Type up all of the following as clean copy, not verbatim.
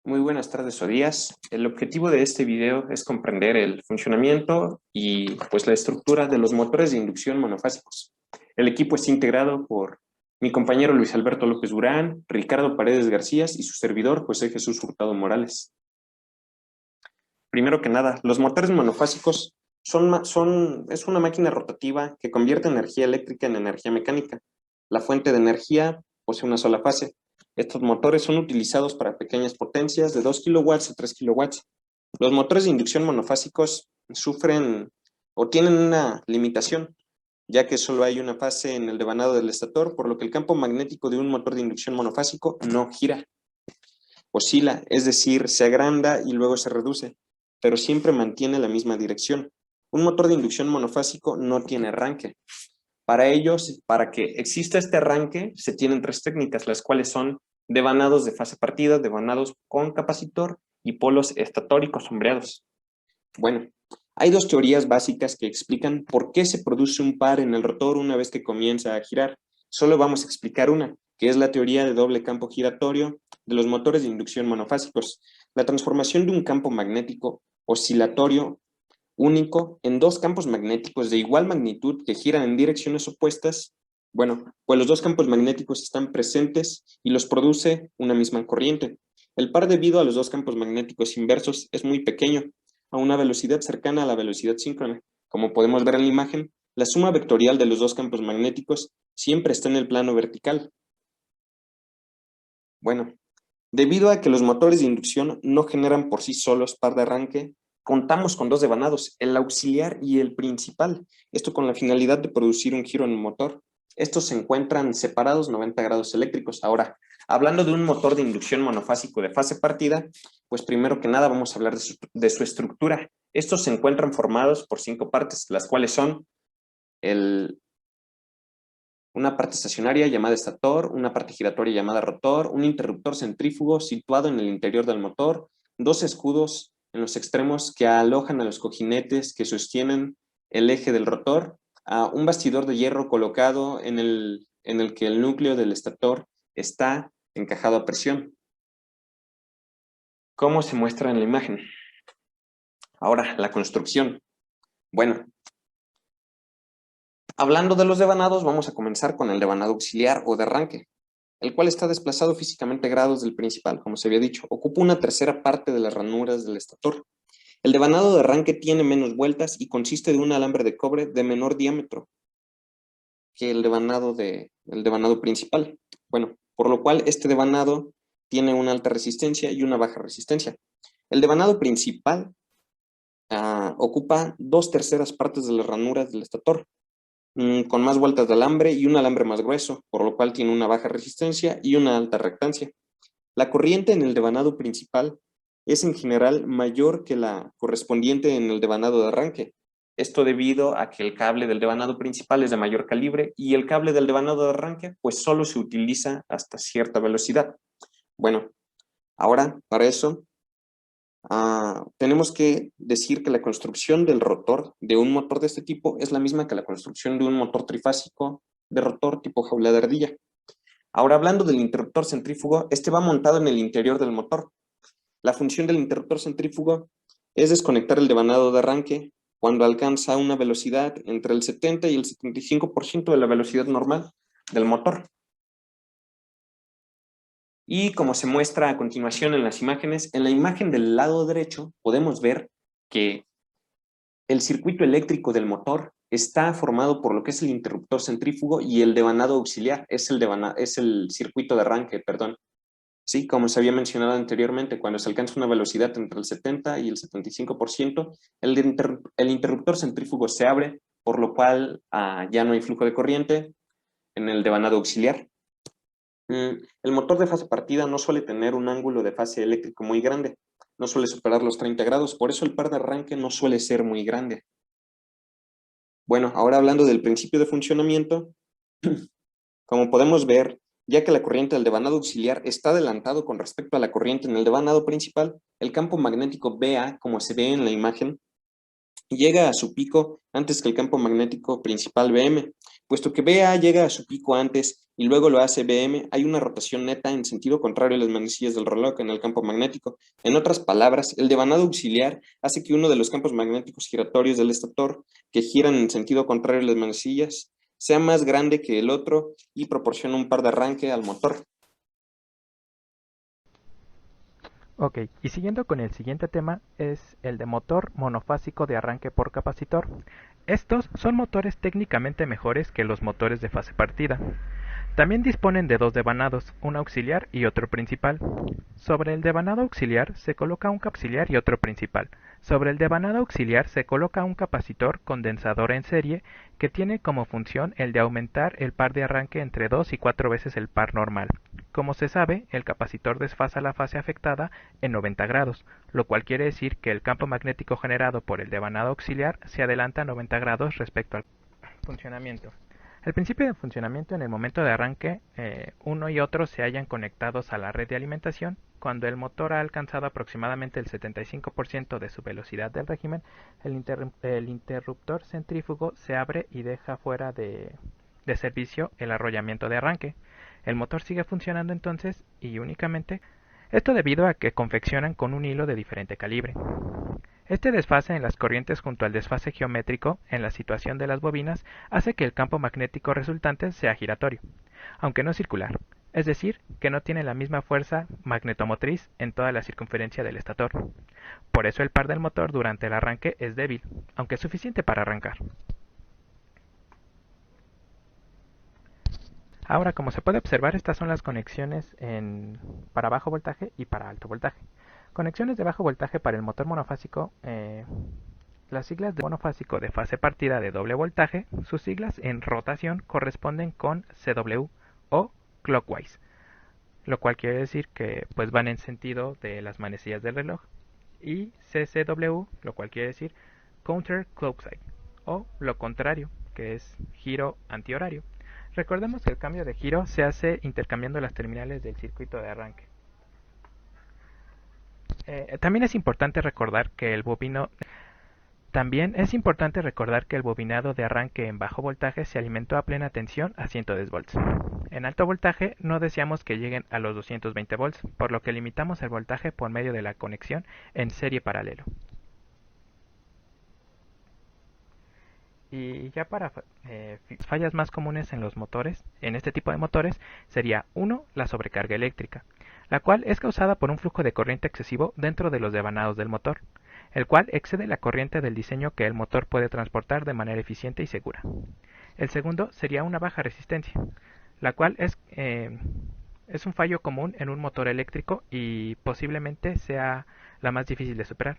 Muy buenas tardes o días. El objetivo de este video es comprender el funcionamiento y pues la estructura de los motores de inducción monofásicos. El equipo está integrado por mi compañero Luis Alberto López Durán, Ricardo Paredes García y su servidor José Jesús Hurtado Morales. Primero que nada, los motores monofásicos es una máquina rotativa que convierte energía eléctrica en energía mecánica. La fuente de energía posee una sola fase. Estos motores son utilizados para pequeñas potencias de 2 kilowatts a 3 kilowatts. Los motores de inducción monofásicos sufren o tienen una limitación, ya que solo hay una fase en el devanado del estator, por lo que el campo magnético de un motor de inducción monofásico no gira. Oscila, es decir, se agranda y luego se reduce, pero siempre mantiene la misma dirección. Un motor de inducción monofásico no tiene arranque. Para que exista este arranque, se tienen tres técnicas, las cuales son devanados de fase partida, devanados con capacitor y polos estatóricos sombreados. Bueno, hay dos teorías básicas que explican por qué se produce un par en el rotor una vez que comienza a girar. Solo vamos a explicar una, que es la teoría de doble campo giratorio de los motores de inducción monofásicos. La transformación de un campo magnético oscilatorio único en dos campos magnéticos de igual magnitud que giran en direcciones opuestas, bueno, pues los dos campos magnéticos están presentes y los produce una misma corriente. El par debido a los dos campos magnéticos inversos es muy pequeño, a una velocidad cercana a la velocidad síncrona. Como podemos ver en la imagen, la suma vectorial de los dos campos magnéticos siempre está en el plano vertical. Bueno, debido a que los motores de inducción no generan por sí solos par de arranque, contamos con dos devanados, el auxiliar y el principal, esto con la finalidad de producir un giro en el motor. Estos se encuentran separados 90 grados eléctricos. Ahora, hablando de un motor de inducción monofásico de fase partida, pues primero que nada vamos a hablar de su estructura. Estos se encuentran formados por 5 partes, las cuales son una parte estacionaria llamada estator, una parte giratoria llamada rotor, un interruptor centrífugo situado en el interior del motor, dos escudos en los extremos que alojan a los cojinetes que sostienen el eje del rotor, un bastidor de hierro colocado en el que el núcleo del estator está encajado a presión. ¿Cómo se muestra en la imagen? Ahora, la construcción. Bueno, hablando de los devanados, vamos a comenzar con el devanado auxiliar o de arranque, el cual está desplazado físicamente grados del principal, como se había dicho. Ocupa una tercera parte de las ranuras del estator. El devanado de arranque tiene menos vueltas y consiste de un alambre de cobre de menor diámetro que el devanado principal. Bueno, por lo cual este devanado tiene una alta resistencia y una baja resistencia. El devanado principal ocupa 2/3 partes de las ranuras del estator, con más vueltas de alambre y un alambre más grueso, por lo cual tiene una baja resistencia y una alta reactancia. La corriente en el devanado principal es en general mayor que la correspondiente en el devanado de arranque. Esto debido a que el cable del devanado principal es de mayor calibre y el cable del devanado de arranque pues solo se utiliza hasta cierta velocidad. Bueno, ahora para eso tenemos que decir que la construcción del rotor de un motor de este tipo es la misma que la construcción de un motor trifásico de rotor tipo jaula de ardilla. Ahora, hablando del interruptor centrífugo, este va montado en el interior del motor. La función del interruptor centrífugo es desconectar el devanado de arranque cuando alcanza una velocidad entre el 70 y el 75% de la velocidad normal del motor. Y como se muestra a continuación en las imágenes, en la imagen del lado derecho podemos ver que el circuito eléctrico del motor está formado por lo que es el interruptor centrífugo y el devanado auxiliar, es el circuito de arranque, perdón. Sí, como se había mencionado anteriormente, cuando se alcanza una velocidad entre el 70 y el 75%, el interruptor centrífugo se abre, por lo cual ya no hay flujo de corriente en el devanado auxiliar. El motor de fase partida no suele tener un ángulo de fase eléctrico muy grande, no suele superar los 30 grados, por eso el par de arranque no suele ser muy grande. Bueno, ahora hablando del principio de funcionamiento, como podemos ver, ya que la corriente del devanado auxiliar está adelantado con respecto a la corriente en el devanado principal, el campo magnético BA, como se ve en la imagen, llega a su pico antes que el campo magnético principal BM. Puesto que BA llega a su pico antes y luego lo hace BM, hay una rotación neta en sentido contrario a las manecillas del reloj en el campo magnético. En otras palabras, el devanado auxiliar hace que uno de los campos magnéticos giratorios del estator, que giran en sentido contrario a las manecillas, sea más grande que el otro y proporciona un par de arranque al motor. Ok, y siguiendo con el siguiente tema es el de motor monofásico de arranque por capacitor. Estos son motores técnicamente mejores que los motores de fase partida. También disponen de dos devanados, un auxiliar y otro principal. Sobre el devanado auxiliar se coloca un auxiliar y otro principal. Sobre el devanado auxiliar se coloca un capacitor condensador en serie que tiene como función el de aumentar el par de arranque entre 2 y 4 veces el par normal. Como se sabe, el capacitor desfasa la fase afectada en 90 grados, lo cual quiere decir que el campo magnético generado por el devanado auxiliar se adelanta 90 grados respecto al funcionamiento. El principio de funcionamiento en el momento de arranque, uno y otro se hallan conectados a la red de alimentación. Cuando el motor ha alcanzado aproximadamente el 75% de su velocidad del régimen, el interruptor centrífugo se abre y deja fuera de servicio el arrollamiento de arranque. El motor sigue funcionando entonces y únicamente esto debido a que confeccionan con un hilo de diferente calibre. Este desfase en las corrientes junto al desfase geométrico en la situación de las bobinas hace que el campo magnético resultante sea giratorio, aunque no circular, es decir, que no tiene la misma fuerza magnetomotriz en toda la circunferencia del estator. Por eso el par del motor durante el arranque es débil, aunque suficiente para arrancar. Ahora, como se puede observar, estas son las conexiones para bajo voltaje y para alto voltaje. Conexiones de bajo voltaje para el motor monofásico. Las siglas de monofásico de fase partida de doble voltaje, sus siglas en rotación corresponden con CW o clockwise, lo cual quiere decir que pues van en sentido de las manecillas del reloj, y CCW, lo cual quiere decir counterclockwise o lo contrario, que es giro antihorario. Recordemos que el cambio de giro se hace intercambiando las terminales del circuito de arranque. También es importante recordar que el bobinado de arranque en bajo voltaje se alimentó a plena tensión a 110 volts. En alto voltaje no deseamos que lleguen a los 220 volts, por lo que limitamos el voltaje por medio de la conexión en serie paralelo. Y ya para fallas más comunes en los motores, en este tipo de motores, sería 1. La sobrecarga eléctrica, la cual es causada por un flujo de corriente excesivo dentro de los devanados del motor, el cual excede la corriente del diseño que el motor puede transportar de manera eficiente y segura. El segundo sería una baja resistencia, la cual es un fallo común en un motor eléctrico y posiblemente sea la más difícil de superar.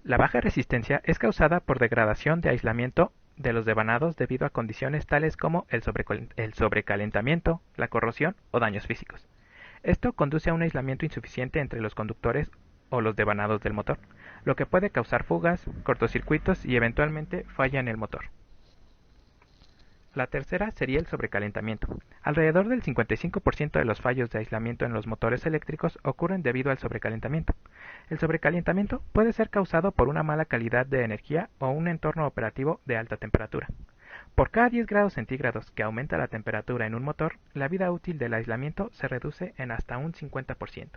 La baja resistencia es causada por degradación de aislamiento de los devanados debido a condiciones tales como el sobrecalentamiento, la corrosión o daños físicos. Esto conduce a un aislamiento insuficiente entre los conductores o los devanados del motor, lo que puede causar fugas, cortocircuitos y eventualmente falla en el motor. La tercera sería el sobrecalentamiento. Alrededor del 55% de los fallos de aislamiento en los motores eléctricos ocurren debido al sobrecalentamiento. El sobrecalentamiento puede ser causado por una mala calidad de energía o un entorno operativo de alta temperatura. Por cada 10 grados centígrados que aumenta la temperatura en un motor, la vida útil del aislamiento se reduce en hasta un 50%.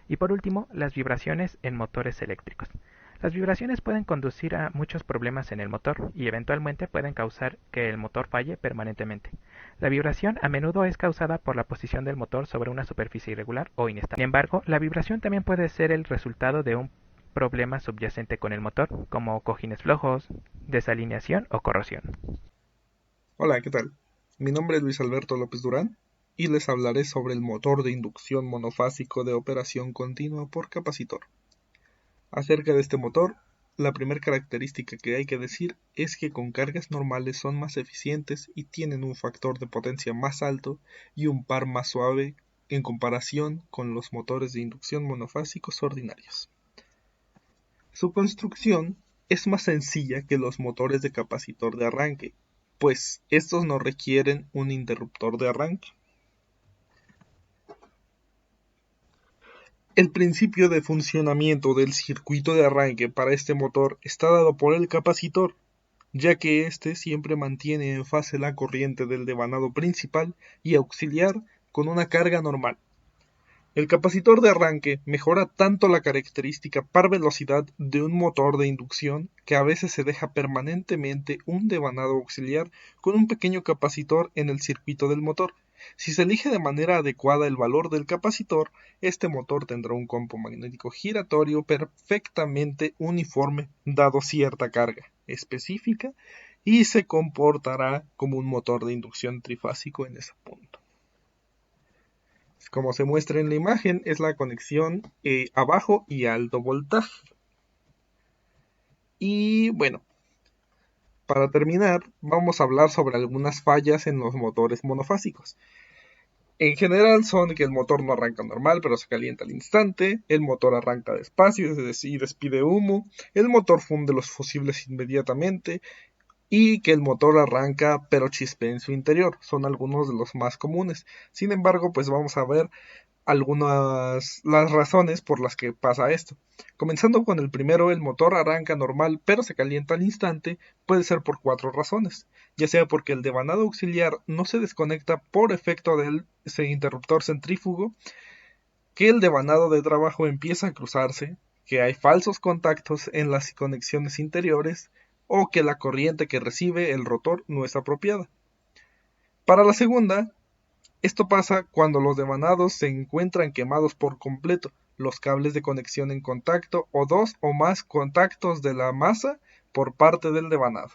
Y por último, las vibraciones en motores eléctricos. Las vibraciones pueden conducir a muchos problemas en el motor y eventualmente pueden causar que el motor falle permanentemente. La vibración a menudo es causada por la posición del motor sobre una superficie irregular o inestable. Sin embargo, la vibración también puede ser el resultado de un problema subyacente con el motor, como cojines flojos, desalineación o corrosión. Hola, ¿qué tal? Mi nombre es Luis Alberto López Durán y les hablaré sobre el motor de inducción monofásico de operación continua por capacitor. Acerca de este motor, la primera característica que hay que decir es que con cargas normales son más eficientes y tienen un factor de potencia más alto y un par más suave en comparación con los motores de inducción monofásicos ordinarios. Su construcción es más sencilla que los motores de capacitor de arranque, pues estos no requieren un interruptor de arranque. El principio de funcionamiento del circuito de arranque para este motor está dado por el capacitor. ya que éste siempre mantiene en fase la corriente del devanado principal y auxiliar con una carga normal. El capacitor de arranque mejora tanto la característica par velocidad de un motor de inducción que a veces se deja permanentemente un devanado auxiliar con un pequeño capacitor en el circuito del motor. Si se elige de manera adecuada el valor del capacitor, este motor tendrá un campo magnético giratorio perfectamente uniforme dado cierta carga específica y se comportará como un motor de inducción trifásico en ese punto. Como se muestra en la imagen, es la conexión a bajo y alto voltaje. Y bueno, para terminar, vamos a hablar sobre algunas fallas en los motores monofásicos. En general son que el motor no arranca normal, pero se calienta al instante, el motor arranca despacio, es decir, despide humo, el motor funde los fusibles inmediatamente, y que el motor arranca pero chispea en su interior. Son algunos de los más comunes. Sin embargo, pues vamos a ver las razones por las que pasa esto. Comenzando con el primero, el motor arranca normal pero se calienta al instante, puede ser por 4 razones, ya sea porque el devanado auxiliar no se desconecta por efecto del interruptor centrífugo, que el devanado de trabajo empieza a cruzarse, que hay falsos contactos en las conexiones interiores o que la corriente que recibe el rotor no es apropiada. Para la segunda, esto pasa cuando los devanados se encuentran quemados por completo, los cables de conexión en contacto o 2 o más contactos de la masa por parte del devanado.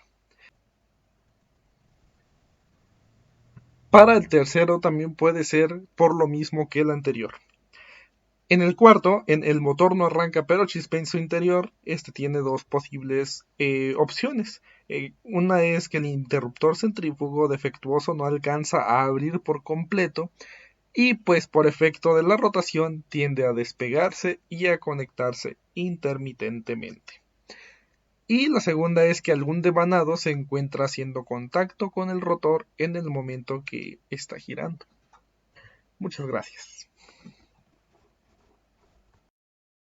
Para el tercero también puede ser por lo mismo que el anterior. En el cuarto, el motor no arranca pero chispea en su interior. Este tiene dos posibles opciones. Una es que el interruptor centrífugo defectuoso no alcanza a abrir por completo y pues por efecto de la rotación tiende a despegarse y a conectarse intermitentemente. Y la segunda es que algún devanado se encuentra haciendo contacto con el rotor en el momento que está girando. Muchas gracias.